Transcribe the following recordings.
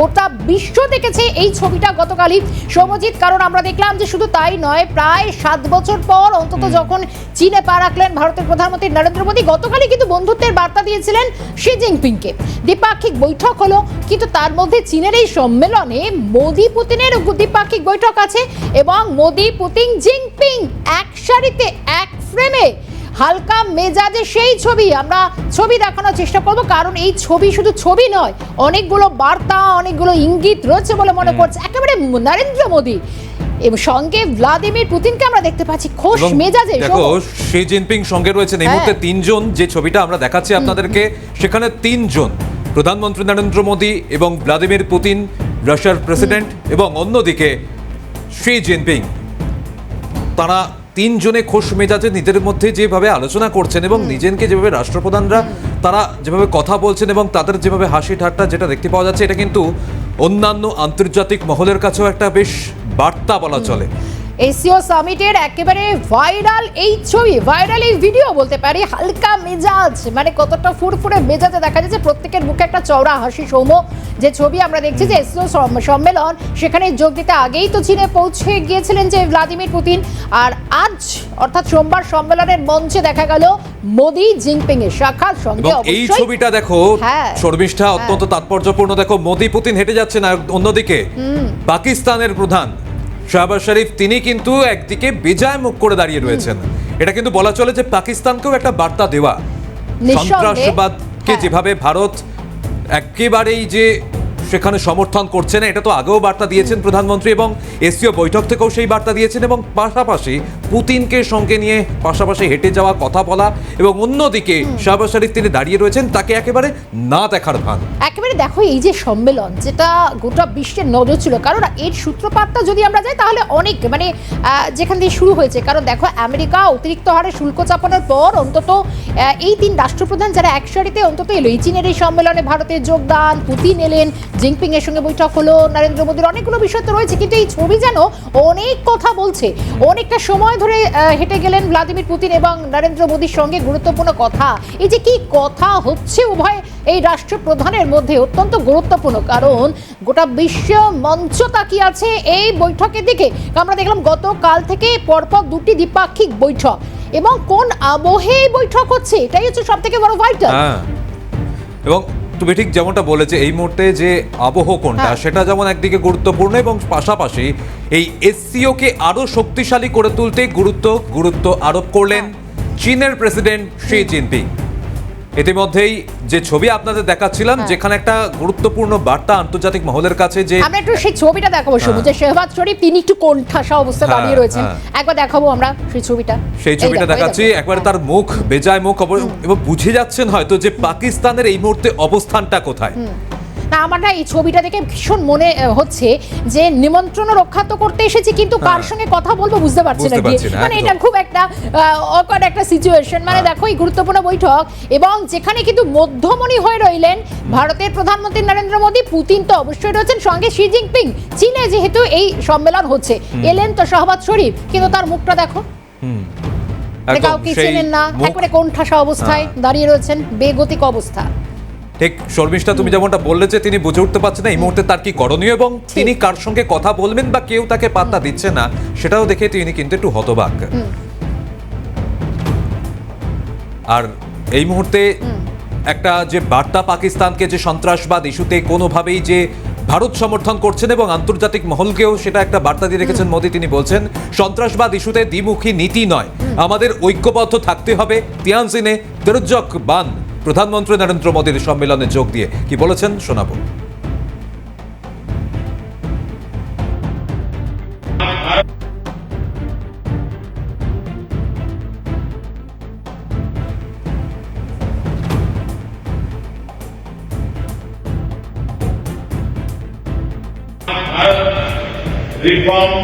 গোটা বিশ্ব দেখেছে এই ছবিটা গতকালই সৌম্যজিৎ। কারণ আমরা দেখলাম যে শুধু তাই নয়, প্রায় 7 বছর পর অন্তত যখন চীনে পা রাখলেন ভারতের প্রধানমন্ত্রী নরেন্দ্র মোদী, গতকালই কিন্তু বন্ধুত্বের বার্তা দিয়েছিলেন শি জিনপিংকে। দ্বিপাক্ষিক বৈঠক হলো, কিন্তু তার মধ্যে চীনের এই সম্মেলনে মোদী পুতিনের দ্বিপাক্ষিক বৈঠক আছে এবং মোদী পুতিন জিনপিং এক সারিতে এক ফ্রেমে হালকা মেজাজে সেই ছবি আমরা দেখানোর চেষ্টা করব। কারণ এই ছবি শুধু ছবি নয়, অনেকগুলো বার্তা, অনেকগুলো ইঙ্গিত রয়েছে বলে মনে করছে। একেবারে নরেন্দ্র মোদী এবং সঙ্গে ভ্লাদিমির পুতিনকে আমরা দেখতে পাচ্ছি খোশ মেজাজে। দেখো, শি জিনপিং সঙ্গে রয়েছেন এই মুহূর্তে 3 জন। যে ছবিটা আমরা দেখাচ্ছি আপনাদেরকে, সেখানে 3 জন, প্রধানমন্ত্রী নরেন্দ্র মোদী এবং ভ্লাদিমির পুতিন রাশিয়ার প্রেসিডেন্ট, এবং অন্যদিকে শি জিনপিং। তারা 3 জনে খোশ মেজাজে নিজের মধ্যে যেভাবে আলোচনা করছেন এবং নিজেকে যেভাবে রাষ্ট্রপ্রধানরা তারা যেভাবে কথা বলছেন এবং তাদের যেভাবে হাসি ঠাট্টা যেটা দেখতে পাওয়া যাচ্ছে, এটা কিন্তু অন্যান্য আন্তর্জাতিক মহলের কাছেও একটা বেশ বার্তা বলা চলে। এসিও সামিটের একেবারে ভাইরাল এই ছবি, ভাইরাল এই ভিডিও বলতে পারি। হালকা মেজাজ, মানে কতটা ফুরফুরে মেজাজে দেখা যাচ্ছে, প্রত্যেকের মুখে একটা চওড়া হাসি। সৌম্য, যে ছবি আমরা দেখছি যে এসিও সম্মেলন, সেখানে যোগ দিতে আগেই তো চীনে পৌঁছে গিয়েছিলেন যে ভ্লাদিমির পুতিন। আর আজ অর্থাৎ সোমবার সম্মেলনের মঞ্চে দেখা গেল মোদী জিনপিং এর সাক্ষাৎ। সঙ্গে এই ছবিটা দেখো শর্মিষ্ঠা, অত্যন্ত তাৎপর্যপূর্ণ। দেখো, মোদী পুতিন হেঁটে যাচ্ছেন, আর অন্যদিকে পাকিস্তানের প্রধান শাহবাজ শরীফ, তিনি কিন্তু একদিকে বেজায় মুখ করে দাঁড়িয়ে রয়েছেন। এটা কিন্তু বলা চলে যে পাকিস্তানকেও একটা বার্তা দেওয়া। সন্ত্রাসবাদকে যেভাবে ভারত একেবারেই যে সেখানে সমর্থন করছে না, এটা তো আগেও বার্তা দিয়েছেন প্রধানমন্ত্রী, এবং এসসিও বৈঠক থেকেও সেই বার্তা দিয়েছেন। এবং পাশাপাশি পুতিনকে সঙ্গে নিয়ে পাশাপাশি হেঁটে যাওয়া, কথা বলা, এবং অন্যদিকে শাহবাজ শরীফ তিনি দাঁড়িয়ে রয়েছেন, তাকে একেবারে না দেখার ভান। একেবারে দেখো, এই যে সম্মেলন, যেটা গোটা বিশ্বের নজর ছিল, কারণ এর সূত্রপাতটা যদি আমরা যাই তাহলে অনেক মানে যেখান দিয়ে শুরু হয়েছে। কারণ দেখো, আমেরিকা অতিরিক্ত হারে শুল্ক চাপানোর পর অন্তত এই 3 রাষ্ট্রপ্রধান যারা এক সারিতে অন্তত এলো এই চীনের এই সম্মেলনে, ভারতের যোগদান, পুতিন এলেন, জিনপিং এর সঙ্গে বৈঠক হলো, নরেন্দ্র মোদীর অনেকগুলো বিষয় তো রয়েছে। কিন্তু এই ছবি যেন অনেক কথা বলছে। অনেকটা সময় ধরে হেঁটে গেলেন ভ্লাদিমির পুতিন এবং নরেন্দ্র মোদীর সঙ্গে, গুরুত্বপূর্ণ কথা। এই যে কি কথা হচ্ছে উভয় এই রাষ্ট্রপ্রধানের মধ্যে, অত্যন্ত গুরুত্বপূর্ণ। কারণ গোটা বিশ্ব মঞ্চ তাকিয়ে আছে এই বৈঠকের দিকে। আমরা দেখলাম গতকাল থেকে পরপর 2টি দ্বিপাক্ষিক বৈঠক, এবং কোন আবহে বৈঠক হচ্ছে, এটাই হচ্ছে সব থেকে বড় ভাইটাল। এবং তুমি ঠিক যেমনটা বলেছে, এই মুহূর্তে যে আবহ কোনটা, সেটা যেমন একদিকে গুরুত্বপূর্ণ, এবং পাশাপাশি এই এসসিও কে আরো শক্তিশালী করে তুলতে গুরুত্ব আরোপ করলেন চীনের প্রেসিডেন্ট শি জিনপিং। ইতিমধ্যেই যে ছবি আপনাদের দেখাচ্ছিলাম, যেখানে একটা গুরুত্বপূর্ণ বার্তা আন্তর্জাতিক মহলের কাছে, যে আমরা একটু সেই ছবিটা দেখাবো শুধু, যে শাহবাজ শরীফ তিনি একটু কোণঠাসা অবস্থায় দাঁড়িয়ে রয়েছেন। একবার দেখাবো আমরা সেই ছবিটা দেখাচ্ছি। একবারে তার মুখ, বেজায় মুখ, এবং বুঝে যাচ্ছেন হয়তো যে পাকিস্তানের এই মুহূর্তে অবস্থানটা কোথায়। না, আমার না এই ছবিটা দেখে ভীষণ মনে হচ্ছে যে নিমন্ত্রণ রক্ষা তো করতে এসেছি, কিন্তু কার সঙ্গে কথা বলবো বুঝতে পারছি না। মানে এটা খুব একটা অকওয়ার্ড একটা সিচুয়েশন। মানে দেখো, এই গুরুত্বপূর্ণ বৈঠক, এবং যেখানে কিন্তু মধ্যমণি হয়ে রইলেন ভারতের প্রধানমন্ত্রী নরেন্দ্র মোদী, পুতিন তো অবশ্যই রয়েছেন, সঙ্গে শি জিনপিং। চীনে যেহেতু এই সম্মেলন হচ্ছে, এলেন তো শাহবাজ শরীফ, কিন্তু তার মুখটা দেখো, কাউকে চেনেন না, একেবারে কোণঠাসা অবস্থায় দাঁড়িয়ে রয়েছেন, বেগতিক অবস্থা। ঠিক শর্মিষ্ঠা, তুমি যেমনটা বললে যে তিনি বুঝে উঠতে পারছেন না এই মুহূর্তে তার কি করণীয়, এবং তিনি কার সঙ্গে কথা বলবেন, বা কেউ তাকে পাত্তা দিচ্ছে না, সেটাও দেখে তিনি কিন্তু একটু হতবাক। আর এই মুহূর্তে একটা যে বার্তা পাকিস্তানকে, যে সন্ত্রাসবাদ ইস্যুতে কোনোভাবেই যে ভারত সমর্থন করছেন, এবং আন্তর্জাতিক মহলকেও সেটা একটা বার্তা দিয়ে রেখেছেন মোদী। তিনি বলছেন, সন্ত্রাসবাদ ইস্যুতে দ্বিমুখী নীতি নয়, আমাদের ঐক্যবদ্ধ থাকতে হবে। তিয়ানজিনে তেরুজ্জক বান প্রধানমন্ত্রী নরেন্দ্র মোদীর সম্মেলনে যোগ দিয়ে কি বলেছেন শোনাবো। रिफॉर्म,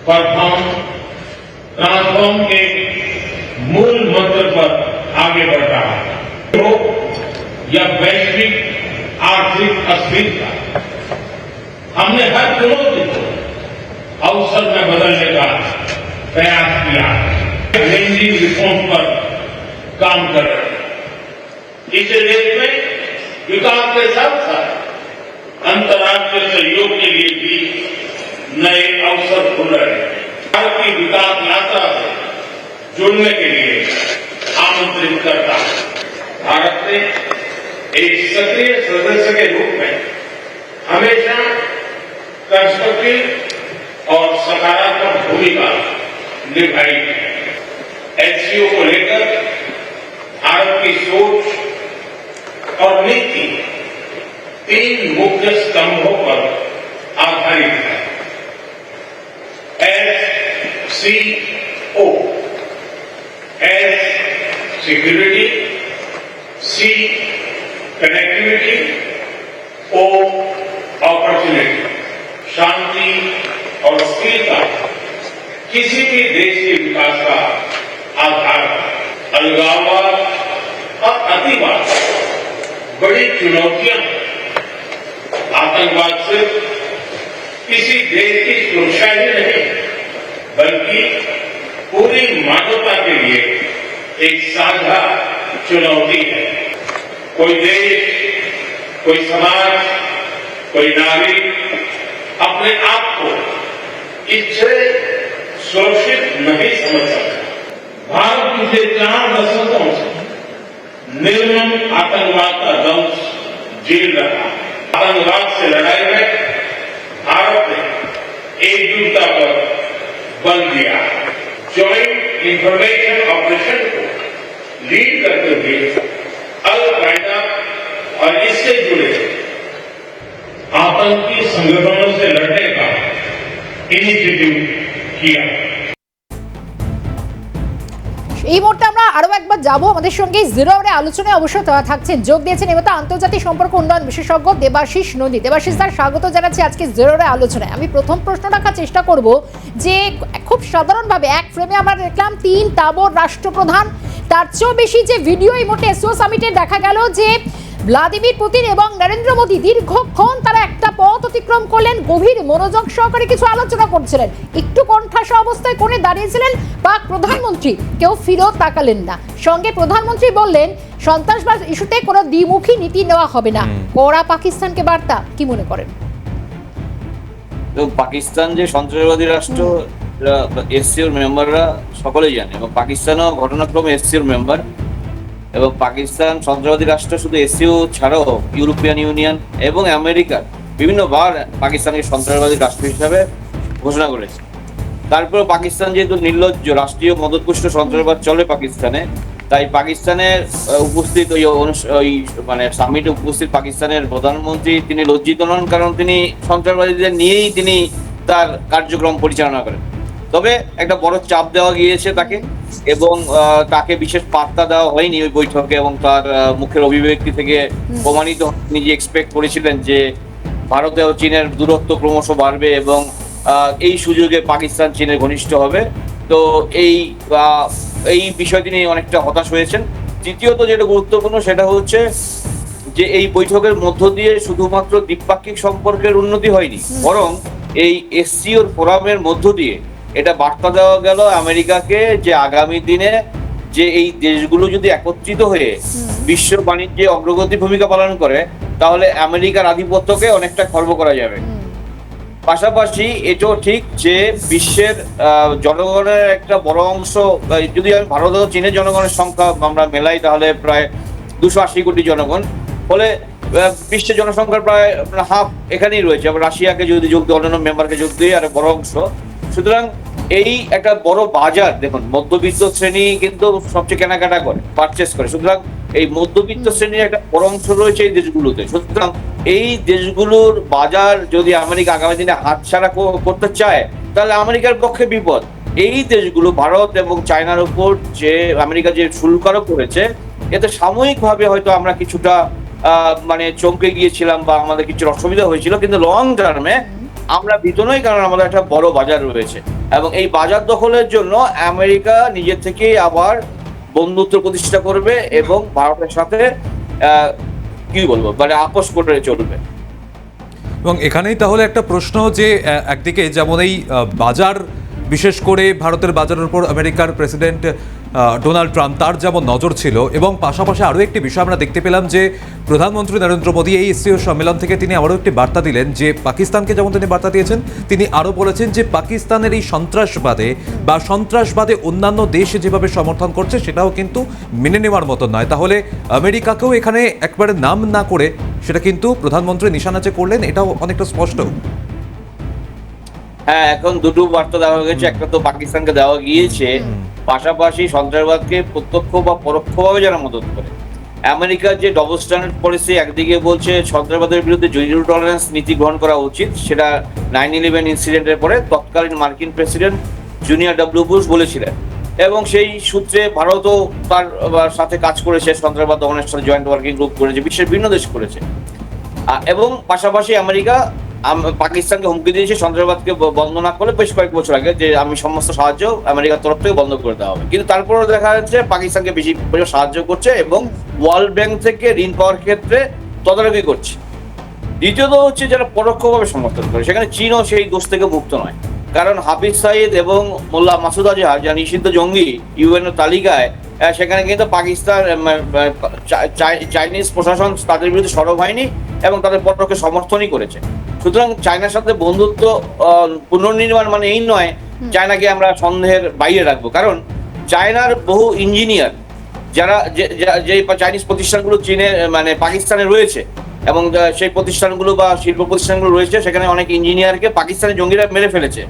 परफॉर्म, ट्रांसफॉर्म के मूल मंत्र पर आगे बढ़ रहा है। हो या वैश्विक आर्थिक अस्थिरता, हमने हर चुनौती को अवसर में बदलने का प्रयास किया है। लैंडिंग रिफॉर्म पर काम कर रहे हैं। इस देश में विकास के साथ साथ नए अवसर खुल रहे हैं। भारत की विकास यात्रा से जुड़ने के लिए आमंत्रित करता है। भारत ने एक सक्रिय सदस्य के रूप में हमेशा कंस्ट्रक्टिव और सकारात्मक भूमिका निभाई है। एससीओ को लेकर भारत की सोच और नीति 3 मुख्य स्तंभों पर आधारित है। SCO, S security, C connectivity, O opportunity. शांति और स्थिरता किसी भी देश के विकास का आधार है। अलगाववाद और अतिवाद बड़ी चुनौतियां हैं। आतंकवाद सिर्फ किसी देश की सुरक्षा ही नहीं बल्कि पूरी मानवता के लिए एक साझा चुनौती है। कोई देश, कोई समाज, कोई नागरिक अपने आप को इससे सुरक्षित नहीं समझ सकता। भारत पिछले 4 दशकों से निर्मम आतंकवाद का दंश झेल रहा है। आतंकवाद से लड़ाई में भारत ने एकजुटता पर बल दिया। ज्वाइंट इंफॉर्मेशन ऑपरेशन को लीड करते हुए अल कायदा और इससे जुड़े आतंकी संगठनों से लड़ने का इनिशिएटिव किया। এই মুহূর্তে আমরা আরো একবার যাবো আমাদের সঙ্গে জিরো আওয়ারে আলোচনায় অবশ্য থাকছেন, যোগ দিয়েছেন এই মুহূর্তে আন্তর্জাতিক সম্পর্ক উন্নয়ন বিশেষজ্ঞ দেবাশিস নন্দী। দেবাশিস স্যার, স্বাগত জানাচ্ছি আজকে জিরো আওয়ারে আলোচনায়। আমি প্রথম প্রশ্ন রাখার চেষ্টা করব যে খুব সাধারণভাবে এক ফ্রেমে আমরা দেখলাম 3 তাবড় রাষ্ট্রপ্রধান, তার চেয়েও বেশি যে ভিডিও এই মুহূর্তে এসও সামিটে দেখা গেল যে ভ্লাদিমির পুতিন এবং নরেন্দ্র মোদী দীর্ঘক্ষণ তারা একটা পথ অতিক্রম করলেন, গভীর মনোযোগ সহকারে কিছু আলোচনা করছিলেন। একটু কণ্ঠাসা অবস্থায় কোণে দাঁড়িয়েছিলেন পাক প্রধানমন্ত্রী, কেউ ফিরেও তাকালেন না। সঙ্গে প্রধানমন্ত্রী বললেন সন্ত্রাসবাদ ইস্যুতে কোনো দ্বিমুখী নীতি নেওয়া হবে না। কড়া পাকিস্তানকে বার্তা, কি মনে করেন? পাকিস্তান যে সন্ত্রাসবাদী রাষ্ট্র এসসিওর মেম্বাররা সকলেই জানে, এবং পাকিস্তানও ঘটনাক্রমে এসসিওর মেম্বার। এবং পাকিস্তান সন্ত্রাসবাদী রাষ্ট্র শুধু এসসিও ছাড়াও ইউরোপিয়ান ইউনিয়ন এবং আমেরিকার বিভিন্নবার পাকিস্তানকে সন্ত্রাসবাদী রাষ্ট্র হিসাবে ঘোষণা করেছে। তারপর পাকিস্তান যেহেতু নির্লজ্জ, রাষ্ট্রীয় মদতপুষ্ট সন্ত্রাসবাদ চলে পাকিস্তানে, তাই পাকিস্তানের উপস্থিত ওই মানে সামিটে উপস্থিত পাকিস্তানের প্রধানমন্ত্রী তিনি লজ্জিত নন, কারণ তিনি সন্ত্রাসবাদীদের নিয়েই তিনি তার কার্যক্রম পরিচালনা করেন। তবে একটা বড় চাপ দেওয়া গিয়েছে তাকে, এবং তাকে বিশেষ পাত্তা দেওয়া হয়নি ওই বৈঠকে, এবং তার মুখের অভিব্যক্তি থেকে প্রমাণিত তিনি যে এক্সপেক্ট করেছিলেন যে ভারত ও চীনের দূরত্ব ক্রমশ বাড়বে এবং এই সুযোগে পাকিস্তান চীনের ঘনিষ্ঠ হবে। তো এই বিষয়টি নিয়ে অনেকটা হতাশ হয়েছেন। তৃতীয়ত যেটা গুরুত্বপূর্ণ সেটা হচ্ছে যে এই বৈঠকের মধ্য দিয়ে শুধুমাত্র দ্বিপাক্ষিক সম্পর্কের উন্নতি হয়নি, বরং এই এসসিওর ফোরামের মধ্য দিয়ে এটা বার্তা দেওয়া গেল আমেরিকাকে যে আগামী দিনে যে এই দেশগুলো যদি একত্রিত হয়ে বিশ্ব বাণিজ্যে অগ্রগতি ভূমিকা পালন করে তাহলে আমেরিকার আধিপত্যকে অনেকটা খর্ব করা যাবে। পাশাপাশি এটাও ঠিক যে বিশ্বের জনগণের একটা বড় অংশ, যদি আমি ভারত ও চীনের জনগণের সংখ্যা আমরা মেলাই তাহলে প্রায় 280 কোটি জনগণ, ফলে বিশ্বের জনসংখ্যার প্রায় হাফ এখানেই রয়েছে। আবার রাশিয়াকে যদি যোগ দিয়ে, অন্যান্য মেম্বারকে যোগ দিয়ে আর বড় অংশ। সুতরাং এই একটা বড় বাজার, দেখুন মধ্যবিত্ত শ্রেণী কিন্তু সবচেয়ে কেনাকাটা করে, পারচেস করে। সুতরাং এই মধ্যবিত্ত শ্রেণীর একটা বড় অংশ রয়েছে এই দেশগুলোতে। সুতরাং এই দেশগুলোর বাজার যদি আমেরিকা আগামী দিনে হাতছাড়া করতে চায় তাহলে আমেরিকার পক্ষে বিপদ। এই দেশগুলো ভারত এবং চায়নার উপর যে আমেরিকা যে শুল্ক আরোপ করেছে, এতে সাময়িকভাবে হয়তো আমরা কিছুটা মানে চমকে গিয়েছিলাম বা আমাদের কিছু অসুবিধা হয়েছিল, কিন্তু লং টার্মে আমরা ভীত নই, কারণ আমাদের একটা বড় বাজার রয়েছে। এবং এই বাজার দখলের জন্য আমেরিকা নিজের থেকে আবার বন্ধুত্ব প্রতিষ্ঠা করবে এবং ভারতের সাথে কি বলবো মানে আপোষ করে চলবে। এবং এখানেই তাহলে একটা প্রশ্ন যে একদিকে যেমন এই বাজার, বিশেষ করে ভারতের বাজারের উপর আমেরিকার প্রেসিডেন্ট ডোনাল্ড ট্রাম্প তার যেমন নজর ছিল, এবং পাশাপাশি আরও একটি বিষয় আমরা দেখতে পেলাম যে প্রধানমন্ত্রী নরেন্দ্র মোদী এই এসসিও সম্মেলন থেকে তিনি আরও একটি বার্তা দিলেন, যে পাকিস্তানকে যেমন তিনি বার্তা দিয়েছেন, তিনি আরও বলেছেন যে পাকিস্তানের এই সন্ত্রাসবাদে বা সন্ত্রাসবাদে অন্যান্য দেশ যেভাবে সমর্থন করছে সেটাও কিন্তু মেনে নেওয়ার মতো নয়। তাহলে আমেরিকাকেও এখানে একবারে নাম না করে সেটা কিন্তু প্রধানমন্ত্রী নিশানা যে করলেন, এটাও অনেকটা স্পষ্ট। হ্যাঁ, এখন দুটো বার্তা দেওয়া হয়ে গেছে। একটা তো পাকিস্তানকে দেওয়া গিয়েছে, পাশাপাশি সন্ত্রাসবাদকে প্রত্যক্ষ বা পরোক্ষভাবে যারা মদত করে। আমেরিকার যে ডবল স্ট্যান্ডার্ড পলিসি, একদিকে বলছে সন্ত্রাসবাদের বিরুদ্ধে জিরো টলারেন্স নীতি গ্রহণ করা উচিত, সেটা 9/11 ইনসিডেন্টের পরে তৎকালীন মার্কিন প্রেসিডেন্ট জুনিয়র ডব্লিউ বুশ বলেছিলেন, এবং সেই সূত্রে ভারতও তার সাথে কাজ করেছে, সন্ত্রাসবাদ দমনের সাথে জয়েন্ট ওয়ার্কিং গ্রুপ করেছে, বিশ্বের বিভিন্ন দেশ করেছে। এবং পাশাপাশি আমেরিকা পাকিস্তানকে হুমকি দিয়েছে সন্ত্রাসবাদকে বন্ধ না করলে বেশ কয়েক বছর আগে, যে আমি সমস্ত সাহায্য আমেরিকার তরফ থেকে বন্ধ করে দেওয়া হবে। কিন্তু তারপরেও দেখা যাচ্ছে পাকিস্তানকে বেশি সাহায্য করছে এবং ওয়ার্ল্ড ব্যাংক থেকে ঋণ পাওয়ার ক্ষেত্রে তদারকি করছে। দ্বিতীয়ত হচ্ছে যারা পরোক্ষভাবে সমর্থন করে, সেখানে চীনও সেই দোষ থেকে মুক্ত নয়, কারণ হাফিজ সাইদ এবং মোল্লা মাসুদ আজহার যা নিষিদ্ধ জঙ্গি ইউএন তালিকায়, সেখানে কিন্তু পাকিস্তান চাইনিজ প্রশাসন তাদের বিরুদ্ধে সরব হয়নি এবং তাদের পক্ষে সমর্থনই করেছে। সুতরাং চায়নার সাথে বন্ধুত্ব পুনর্নির্মাণ মানে এই নয় চায়নাকে আমরা সন্দেহের বাইরে রাখবো, কারণ চায়নার বহু ইঞ্জিনিয়ার যারা যে চাইনিজ প্রতিষ্ঠানগুলো চীনে মানে পাকিস্তানে রয়েছে, এবং সেই প্রতিষ্ঠানগুলো বা শিল্প প্রতিষ্ঠানগুলো রয়েছে, সেখানে অনেক ইঞ্জিনিয়ারকে পাকিস্তানের জঙ্গিরা মেরে ফেলেছে।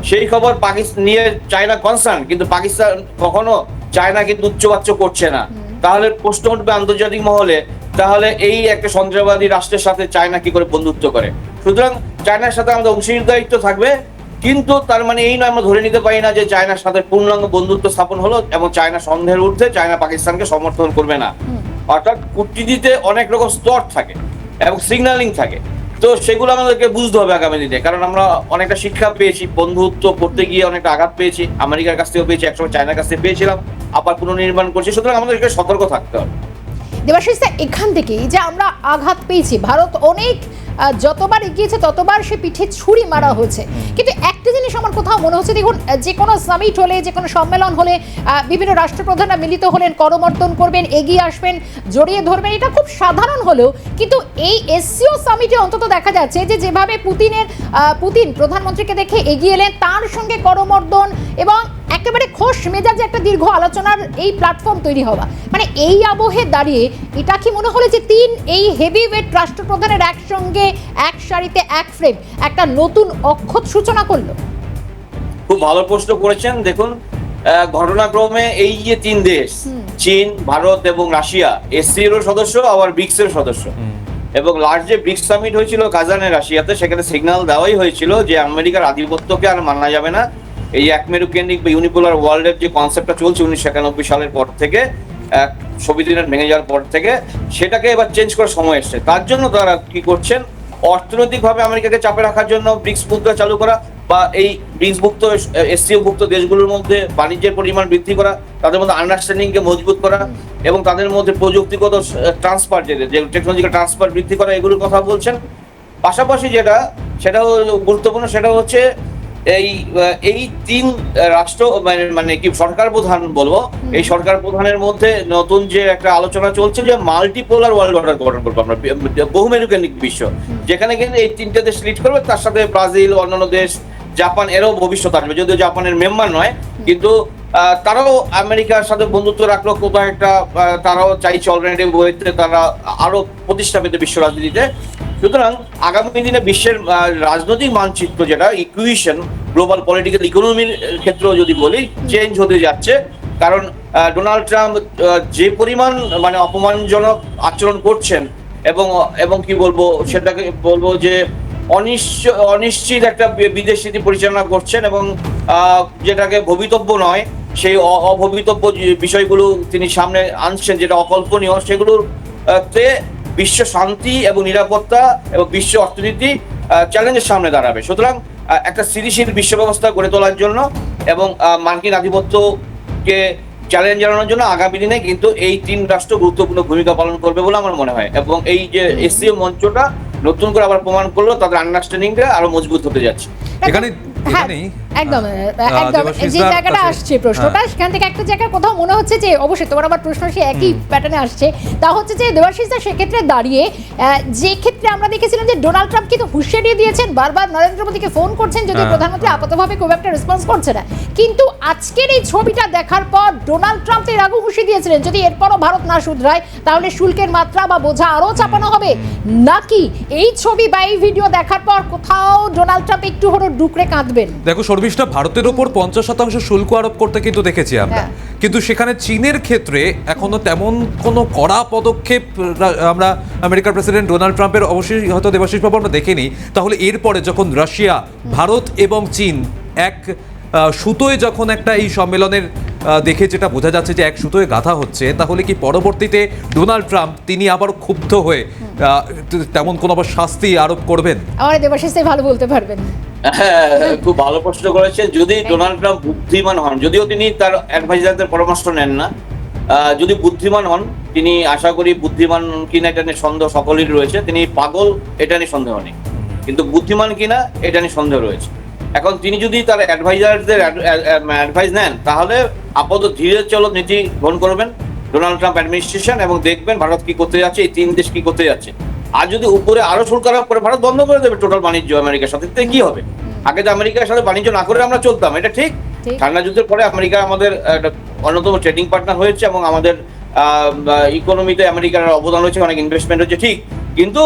সেই খবর পাকিস্তান নিয়ে চায়না কনসার্ন, কিন্তু পাকিস্তান কখনো চায়না কিন্তু উচ্চবাচ্য করছে না। তাহলে প্রশ্ন উঠবে আন্তর্জাতিক মহলে, তাহলে এই একটা সন্ত্রাসবাদী রাষ্ট্রের সাথে চায়না কি করে বন্ধুত্ব করে? সুতরাং চায়নার সাথে আমাদের অংশীদারিত্ব থাকবে, কিন্তু তার মানে এই নয় আমরা ধরে নিতে পারি না যে চায়নার সাথে পূর্ণাঙ্গ বন্ধুত্ব স্থাপন হলো এবং চায়না সন্দেহের ঊর্ধ্বে, চায়না পাকিস্তানকে সমর্থন করবে না। অর্থাৎ কূটনীতিতে অনেক রকম স্তর থাকে এবং সিগন্যালিং থাকে, তো সেগুলো আমাদেরকে বুঝতে হবে আগামী দিনে, কারণ আমরা অনেকটা শিক্ষা পেয়েছি, বন্ধুত্ব করতে গিয়ে অনেকটা আঘাত পেয়েছি, আমেরিকার কাছ থেকেও পেয়েছি, একসময় চায়নার কাছ থেকে পেয়েছিলাম, আবার পুনর্নির্মাণ করছি। সুতরাং আমাদেরকে সতর্ক থাকতে হবে। দেবাশিস, এখান থেকেই যে আমরা আঘাত পেয়েছি, ভারত অনেক যতবার এগিয়েছে ততবার সে পিঠে ছুরি মারা হয়েছে, কিন্তু একটা জিনিস আমার কোথাও মনে হচ্ছে, দেখুন যে কোনো সামিট হলে, যে কোনো সম্মেলন হলে বিভিন্ন রাষ্ট্রপ্রধানরা মিলিত হলেন, করমর্দন করবেন, এগিয়ে আসবেন, জড়িয়ে ধরবেন, এটা খুব সাধারণ হলেও কিন্তু এই এসসিও সামিটে অন্তত দেখা যাচ্ছে যে যেভাবে পুতিন প্রধানমন্ত্রীকে দেখে এগিয়ে এলেন, তার সঙ্গে করমর্দন এবং একেবারে খোশ মেজাজে একটা দীর্ঘ আলোচনার এই প্ল্যাটফর্ম তৈরি হওয়া, মানে এই আবহে দাঁড়িয়ে এটা কি মনে হলো যে এই হেভিওয়েট রাষ্ট্রপ্রধানের একসঙ্গে এক সারিতে এক ফ্রেম একটা নতুন অক্ষত সূচনা করলো? খুব ভালো প্রশ্ন করেছেন। দেখুন, ঘটনাক্রমে এই যে তিন দেশ, চীন, ভারত এবং রাশিয়া, এসসিওর সদস্য, আবার ব্রিক্সের সদস্য, এবং লাস্ট যে ব্রিক্স সামিট হয়েছিল কাজানে রাশিয়াতে, সেখানে সিগন্যাল দেওয়াই হয়েছিল যে আমেরিকার আধিপত্যকে আর মানা যাবে না। এই একমেরু কেন্দ্রিক বা ইউনিপোলার ওয়ার্ল্ডের যে কনসেপ্টটা চলছে 1991 সালের পর থেকে, সোভিয়েত ইউনিয়ন ভেঙে যাওয়ার পর থেকে, সেটাকে এবার চেঞ্জ করার সময় এসছে। তার জন্য তারা কি করছেন, অর্থনৈতিকভাবে আমেরিকাকে চাপে রাখার জন্য ব্রিক্স মুদ্রা চালু করা, বা এই ব্রিক্স ভুক্ত এসসিও ভুক্ত দেশগুলোর মধ্যে বাণিজ্যের পরিমাণ বৃদ্ধি করা, তাদের মধ্যে আন্ডারস্ট্যান্ডিংকে মজবুত করা, এবং তাদের মধ্যে প্রযুক্তিগত ট্রান্সফার, যে টেকনোলজিক্যাল ট্রান্সফার বৃদ্ধি করা, এগুলোর কথা বলছেন। পাশাপাশি সেটা গুরুত্বপূর্ণ, সেটা হচ্ছে এই তিন রাষ্ট্র মানে কি সরকার প্রধান বলবো, এই সরকার প্রধানের মধ্যে নতুন যে একটা আলোচনা চলছে যে মাল্টিপোলার ওয়ার্ল্ড অর্ডার গঠন করবো আমরা, বহুমেরু কেন্দ্রিক বিশ্ব, যেখানে কিন্তু এই তিনটে দেশ লিড করবে, তার সাথে ব্রাজিল, অন্যান্য দেশ, জাপান, এরও ভবিষ্যৎ আসবে, যদিও জাপানের মেম্বার নয়, কিন্তু তারাও আমেরিকার সাথে বন্ধুত্ব রাখলো কোথাও একটা, তারাও চাইছে অল্টারনেটিভ ওয়েতে তারা আরো প্রতিষ্ঠা পেতে বিশ্ব রাজনীতিতে। সুতরাং আগামী দিনে বিশ্বের রাজনৈতিক মানচিত্র, যেটা ইকুয়েশন, গ্লোবাল পলিটিক্যাল ইকোনমির ক্ষেত্রেও যদি বলি, চেঞ্জ হতে যাচ্ছে, কারণ ডোনাল্ড ট্রাম্প যে পরিমাণ মানে অপমানজনক আচরণ করছেন, এবং কি বলবো, সেটাকে বলবো যে অনিশ্চিত একটা বিদেশ নীতি পরিচালনা করছেন, এবং যেটাকে ভবিতব্য নয়, সেই অভবিতব্য বিষয়গুলো তিনি সামনে আনছেন, যেটা অকল্পনীয়, সেগুলোর বিশ্ব শান্তি এবং নিরাপত্তা এবং বিশ্ব অর্থনীতি চ্যালেঞ্জের সামনে দাঁড়াবে। সুতরাং একটা স্থিতিশীল বিশ্ব ব্যবস্থা গড়ে তোলার জন্য এবং মার্কিন আধিপত্যকে চ্যালেঞ্জ জানানোর জন্য আগামী দিনে কিন্তু এই তিন রাষ্ট্র গুরুত্বপূর্ণ ভূমিকা পালন করবে বলে আমার মনে হয়, এবং এই যে এসসিও মঞ্চটা নতুন করে আবার প্রমাণ করলো তাদের আন্ডারস্ট্যান্ডিংটা আরো মজবুত হতে যাচ্ছে। এখানে হ্যাঁ, এখানেই একদম দেবাশিস যে দার জায়গাটা কাছে- আসছে প্রশ্নটা, সেখান থেকে একটা জায়গায় কোথাও মনে হচ্ছে যে অবশ্যই তোমার আবার প্রশ্ন সে একই প্যাটার্নে আসছে, তা হচ্ছে যে দেবাশিস দা সেক্ষেত্রে দাঁড়িয়ে যে ক্ষেত্রে আমরা দেখেছিলাম যে ডোনাল্ড ট্রাম্প কিন্তু হুঁশিয়ারি দিয়েছেন, বারবার নরেন্দ্র মোদীকে ফোন করছেন, যদিও প্রধানমন্ত্রী আপাতভাবে খুব একটা রেসপন্স করছে না, কিন্তু আজকের এই ছবিটা দেখার পর ডোনাল্ড ট্রাম্প এর আগে হুঁশিয়ারি দিয়েছিলেন যদি এরপরও ভারত না শুধরায় তাহলে শুল্কের মাত্রা বা বোঝা আরও চাপানো হবে, নাকি এই ছবি বা এই ভিডিও দেখার পর কোথাও ডোনাল্ড ট্রাম্প একটু হলো ডুকরে কাঁদবেন? দেখো শর্মিষ্ঠা, ভারতের ওপর 50% শুল্ক আরোপ করতে কিন্তু দেখেছি আমরা, কিন্তু সেখানে চীনের ক্ষেত্রে এখনো তেমন কোনো কড়া পদক্ষেপ আমরা আমেরিকার প্রেসিডেন্ট ডোনাল্ড ট্রাম্পের অবশ্যই হয়তো দেবাশিস বাবু আমরা দেখেনি। তাহলে এরপরে যখন রাশিয়া, ভারত এবং চীন এক সুতোয় যখন একটা এই সম্মেলনের দেখে যেটা বোঝা যাচ্ছে যে এক সুতোয় গাঁথা হচ্ছে, তাহলে কি পরবর্তীতে ডোনাল্ড ট্রাম্প তিনি আবার ক্ষুব্ধ হয়ে তেমন কোনো আবার শাস্তি আরোপ করবেন? আমার দেবাশিস ভালো বলতে পারবেন। হ্যাঁ, খুব ভালো প্রশ্ন করেছেন। যদি ডোনাল্ড ট্রাম্প বুদ্ধিমান হন, যদিও তিনি তার অ্যাডভাইজারদের পরামর্শ নেন না, যদি বুদ্ধিমান হন, তিনি আশা করি বুদ্ধিমান কিনা এটা নিয়ে সন্দেহ সকলেরই রয়েছে, তিনি পাগল এটা নিয়ে সন্দেহ নেই, কিন্তু বুদ্ধিমান কিনা এটা নিয়ে সন্দেহ রয়েছে। এখন তিনি যদি তার অ্যাডভাইজারদের অ্যাডভাইস নেন, তাহলে আপাতত ধীরে চলো নীতি গ্রহণ করবেন ডোনাল্ড ট্রাম্প অ্যাডমিনিস্ট্রেশন এবং দেখবেন ভারত কি করতে যাচ্ছে, এই তিন দেশ কি করতে যাচ্ছে। আর যদি উপরে আরো শুল্ক আরোপ করে ভারত বন্ধ করে দেবে টোটাল বাণিজ্য আমেরিকার সাথে, তাতে কি হবে? আগে তো আমেরিকার সাথে বাণিজ্য না করে আমরা চলতাম, এটা ঠিক। ঠান্ডা যুদ্ধের পরে আমেরিকা আমাদের অন্যতম ট্রেডিং পার্টনার হয়েছে এবং আমাদের ইকোনমিতে আমেরিকার অবদান হয়েছে, অনেক ইনভেস্টমেন্ট হচ্ছে, ঠিক। কিন্তু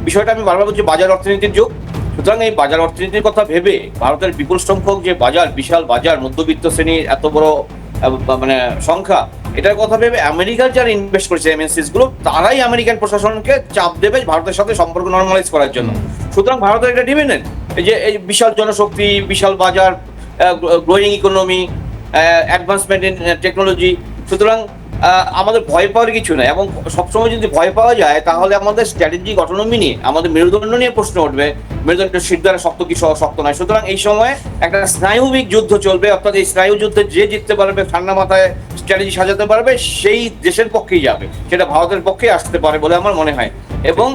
বিষয়টা আমি বারবার বলছি, বাজার অর্থনীতির যুগ। সুতরাং এই বাজার অর্থনীতির কথা ভেবে ভারতের বিপুল সংখ্যক যে বাজার, বিশাল বাজার, মধ্যবিত্ত শ্রেণীর এত বড় মানে সংখ্যা, এটার কথা ভেবে আমেরিকার যারা ইনভেস্ট করেছে এমএনসিস গুলো, তারাই আমেরিকান প্রশাসনকে চাপ দেবে ভারতের সাথে সম্পর্ক নর্মালাইজ করার জন্য। সুতরাং ভারতের একটা ডিপেন্ডেন্ট, এই যে এই বিশাল জনশক্তি, বিশাল বাজার, growing economy, advancement in technology. সুতরাং আমাদের ভয় পাওয়ার কিছু নাই, এবং সবসময় যদি ভয় পাওয়া যায় তাহলে আমাদের স্ট্র্যাটেজিক অটোনমি নিয়ে, আমাদের মেরুদণ্ড নিয়ে প্রশ্ন উঠবে, মেরুদণ্ড সিদ্ধান্ত শক্ত কি শক্ত নয়। সুতরাং এই সময় একটা স্নায়ুবিক যুদ্ধ চলবে, অর্থাৎ এই স্নায়ু যুদ্ধে যে জিততে পারবে, ঠান্ডা মাথায় স্ট্র্যাটেজি সাজাতে পারবে, সেই দেশের পক্ষেই যাবে, সেটা ভারতের পক্ষে আসতে পারে বলে আমার মনে হয়। এবং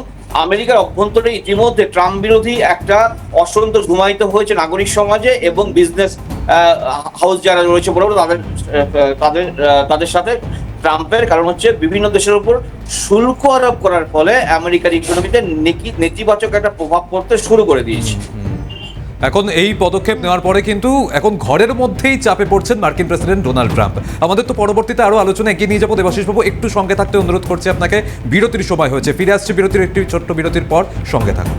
আমেরিকার অভ্যন্তরে ইতিমধ্যে ট্রাম্প বিরোধী একটা অসন্তোষ ঘুমায়িত হয়েছে নাগরিক সমাজে এবং বিজনেস হাউস যারা রয়েছে বড় তাদের সাথে ট্রাম্পের, কারণ হচ্ছে বিভিন্ন দেশের উপর শুল্ক আরোপ করার ফলে আমেরিকার ইকোনমিতে নেতিবাচক একটা প্রভাব পড়তে শুরু করে দিয়েছে। এখন এই পদক্ষেপ নেওয়ার পরে কিন্তু এখন ঘরের মধ্যেই চাপে পড়ছেন মার্কিন প্রেসিডেন্ট ডোনাল্ড ট্রাম্প। আমাদের তো পরবর্তীতে আরো আলোচনা এগিয়ে নিয়ে যাবো। দেবাশিস বাবু, একটু সঙ্গে থাকতে অনুরোধ করছি আপনাকে, বিরতির সময় হয়েছে, ফিরে আসছে বিরতির একটি ছোট্ট বিরতির পর, সঙ্গে থাকুন।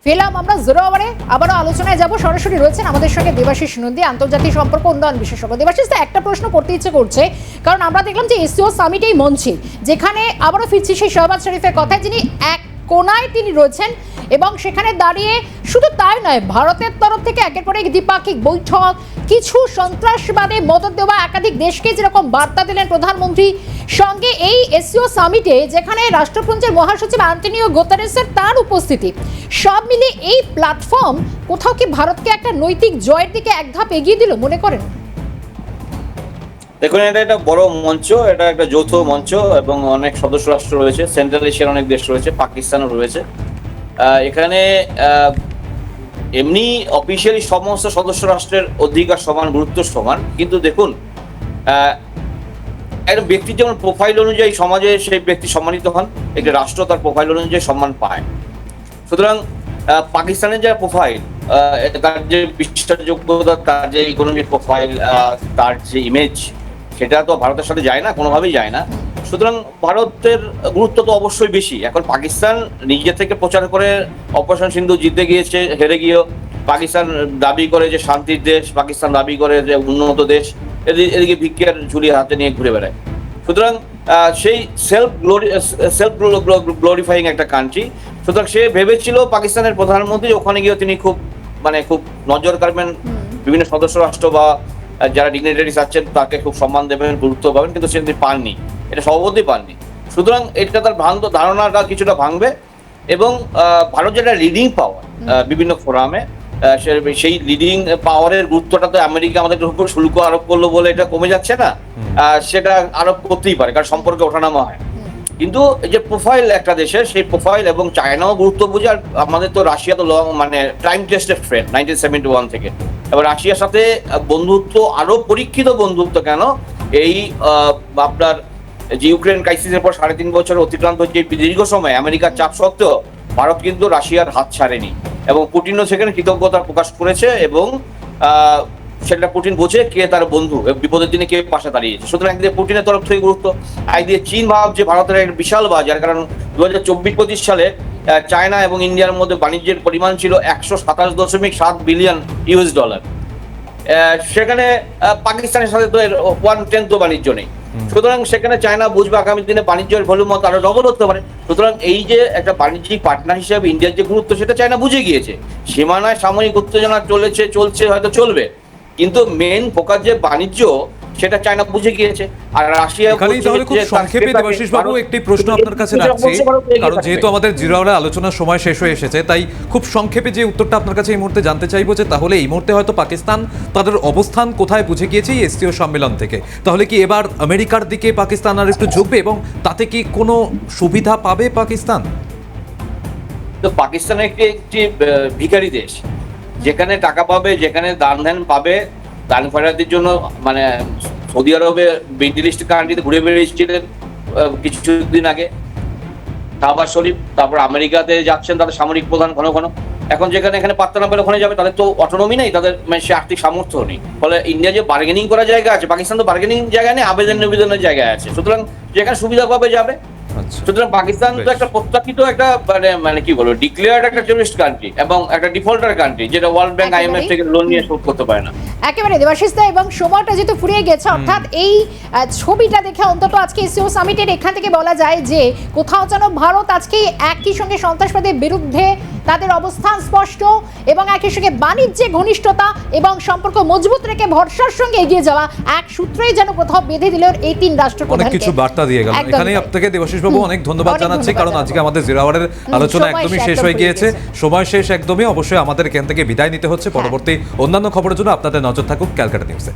ফেলাম আমরা জিরো আওয়ারে, আবারও আলোচনায় যাব। সরাসরি রয়েছেন আমাদের সঙ্গে দেবাশিস নন্দী, আন্তর্জাতিক সম্পর্ক উন্নয়ন বিশেষজ্ঞ। দেবাশিস, একটা প্রশ্ন করতে ইচ্ছে করছে, কারণ আমরা দেখলাম যে এসসিও সামিট এই মঞ্চে, যেখানে আবারও ফিরছি সেই শাহবাজ শরীফের কথায়, যিনি এক কোনায় তিনি রয়েছেন এবং সেখানে দাঁড়িয়ে শুধু তাই নয়, ভারতের তরফ থেকে একের পর এক দ্বিপাক্ষিক বৈঠক, কিছু সন্ত্রাসবাদে মদত দেওয়া একাধিক দেশকে যেরকম বার্তা দিলেন প্রধানমন্ত্রী, সঙ্গে এই এসসিও সামিটে যেখানে রাষ্ট্রপুঞ্জের মহাসচিব আন্তোনিও গুতেরেসের তার উপস্থিতি, সব মিলে এই প্ল্যাটফর্ম কোথাও কি ভারতকে একটা নৈতিক জয়ের দিকে এক ধাপ এগিয়ে দিল মনে করেন? দেখুন, এটা একটা বড় মঞ্চ, এটা একটা যৌথ মঞ্চ এবং অনেক সদস্য রাষ্ট্র রয়েছে, সেন্ট্রাল এশিয়ার অনেক দেশ রয়েছে, পাকিস্তানও রয়েছে। এখানে এমনি অফিসিয়ালি সমস্ত সদস্য রাষ্ট্রের অধিকার সমান, গুরুত্ব সমান, কিন্তু দেখুন একটা ব্যক্তির যেমন প্রোফাইল অনুযায়ী সমাজে সেই ব্যক্তি সম্মানিত হন, একটি রাষ্ট্র তার প্রোফাইল অনুযায়ী সম্মান পায়। সুতরাং পাকিস্তানের যে প্রোফাইল, তার যে বিশ্বাসযোগ্যতা, তার যে ইকোনমিক প্রোফাইল, তার যে ইমেজ, সেটা তো ভারতের সাথে যায় না, কোনোভাবেই যায় না। সুতরাং ভারতের গুরুত্ব তো অবশ্যই বেশি। এখন পাকিস্তান নিজে থেকে প্রচার করে অপারেশন সিন্ধু জিতে গিয়েছে, হেরে গিয়েও পাকিস্তান দাবি করে যে শান্তির দেশ, পাকিস্তান দাবি করে যে উন্নত দেশ, এদিকে ভিক্ষার ঝুলি হাতে নিয়ে ঘুরে বেড়ায়। সুতরাং সেই সেলফ গ্লোরিফাইং একটা কান্ট্রি। সুতরাং সে ভেবেছিল পাকিস্তানের প্রধানমন্ত্রী ওখানে গিয়ে তিনি খুব নজর কাড়বেন, বিভিন্ন সদস্য রাষ্ট্র বা যারা ডিগনিটারিজ আছেন তাকে খুব সম্মান দেবেন, গুরুত্ব পাবেন, কিন্তু সে পাননি, এটা সভাপতি পাননি। সুতরাং এটা তার ধারণাটা কিছুটা ভাঙবে এবং ভারত যেটা লিডিং পাওয়ার বিভিন্ন ফোরামে, সেই লিডিং পাওয়ারের গুরুত্বটা তো আমেরিকা আমাদের উপর শুল্ক আরোপ করলো বলে এটা কমে যাচ্ছে না, সেটা আরোপ করতেই পারে, কারণ সম্পর্কে ওঠানামা হয়। কিন্তু এই যে প্রোফাইল একটা দেশের, সেই প্রোফাইল এবং চায়নাও গুরুত্ব বুঝে। আর আমাদের তো রাশিয়া তো মানে টাইম টেস্টেড ফ্রেন্ড 1971 থেকে। এবার রাশিয়ার সাথে বন্ধুত্ব, আরো পরীক্ষিত বন্ধুত্ব কেন, এই আপনার যে ইউক্রেন ক্রাইসিসের পর 3.5 বছর অতিক্রান্ত হচ্ছে, দীর্ঘ সময় আমেরিকার চাপ সত্ত্বেও ভারত কিন্তু রাশিয়ার হাত ছাড়েনি, এবং পুটিনও সেখানে কৃতজ্ঞতা প্রকাশ করেছে, এবং সেটা পুটিন বোঝে কে তার বন্ধু, বিপদের দিনে কে পাশে দাঁড়িয়েছে। সুতরাং একদিকে পুটিনের তরফ থেকে গুরুত্ব, একদিকে চীন ভাবছে ভারতের একটা বিশাল বাজার, কারণ 2024-25 সালে চায়না এবং ইন্ডিয়ার মধ্যে বাণিজ্যের পরিমাণ ছিল 127.7 বিলিয়ন ইউএস ডলার। সেখানে পাকিস্তানের সাথে তো 1/10 বাণিজ্য নেই। সুতরাং সেখানে চায়না বুঝবে আগামী দিনে বাণিজ্যের ভলিউম আরো ডবল হতে পারে। সুতরাং এই যে একটা বাণিজ্যিক পার্টনার হিসেবে ইন্ডিয়ার যে গুরুত্ব, সেটা চায়না বুঝে গিয়েছে। সীমানায় সামরিক উত্তেজনা চলছে, হয়তো চলবে, কিন্তু মেন ফোকাস যে বাণিজ্য, সেটা চায়না বুঝে গিয়েছে। আর রাশিয়া এখানেই তাহলে খুব সংক্ষেপে দেবাশিস বাবু একটি প্রশ্ন আপনার কাছে রাখছি, কারণ যেহেতু আমাদের জিরো আওয়ারের আলোচনার সময় শেষ হয়ে এসেছে, তাই খুব সংক্ষেপে যে উত্তরটা আপনার কাছে এই মুহূর্তে জানতে চাইবো, যে তাহলে এই মুহূর্তে হয়তো পাকিস্তান তাদের অবস্থান কোথায় বুঝে গিয়েছে এই এসসিও সম্মেলন থেকে, তাহলে কি এবার আমেরিকার দিকে পাকিস্তান আর একটু ঝুঁকবে, এবং তাতে কি কোনো সুবিধা পাবে পাকিস্তান? তো পাকিস্তান একটি ভিখারি দেশ, যেখানে টাকা পাবে, যেখানে দান ধ্যান পাবে। দান খয়রাতির জন্য মানে সৌদি আরবে মিডল ইস্ট কান্ট্রিতে ঘুরে বেরিয়েছিলেন কিছুদিন আগে, কাবা শরীফ, তারপর আমেরিকাতে যাচ্ছেন তাদের সামরিক প্রধান ঘন ঘন। এখন যেখানে এখানে পাত্তা না পেলে ওখানে যাবে, তাদের তো অটোনমি নেই, তাদের মানে সে আর্থিক সামর্থ্য নেই। ফলে ইন্ডিয়া যে বার্গেনিং করার জায়গা আছে, পাকিস্তান তো বার্গেনিং জায়গা নেই, আবেদন নিবেদনের জায়গায় আছে। সুতরাং যেখানে সুবিধা পাবে যাবে। সুতরাং পাকিস্তান তো একটা প্রত্যাখ্যিত একটা মানে কি বলবো, ডিক্লেয়ার্ড একটা টেররিস্ট কান্ট্রি এবং একটা ডিফল্টার কান্ট্রি, যেটা ওয়ার্ল্ড ব্যাংক আইএমএফ থেকে লোন নিয়ে শোধ করতে পারে না। একেবারে দেবাশিস দা, এবং সময়টা যেহেতু ফুরিয়ে গেছে, অর্থাৎ এই ছবিটা দেখে অন্তত আজকে এসসিও সামিটের এখান থেকে বলা যায় যে কোথাও যেন ভারত আজকে একই সঙ্গে সন্ত্রাসবাদের বিরুদ্ধে তাদের অবস্থান স্পষ্ট, এবং একই সঙ্গে বাণিজ্যে ঘনিষ্ঠতা এবং সম্পর্ক মজবুত রেখে ভরসার সঙ্গে এগিয়ে যাওয়া, এক সূত্রেই যেন কোথাও বেঁধে দিল এই তিন রাষ্ট্রপ্রধানকে। অনেক কিছু বার্তা দিয়ে গেল। এখানেই আপনাকে দেবাশিস বাবু অনেক ধন্যবাদ জানাচ্ছি, কারণ আজকে আমাদের জিরো আওয়ারের আলোচনা একদমই শেষ হয়ে গিয়েছে, সময় শেষ একদমই। অবশ্যই আমাদের এখান থেকে বিদায় নিতে হচ্ছে। পরবর্তী অন্যান্য খবরের জন্য আপনাদের নজর থাকুক ক্যালকাটা নিউজে।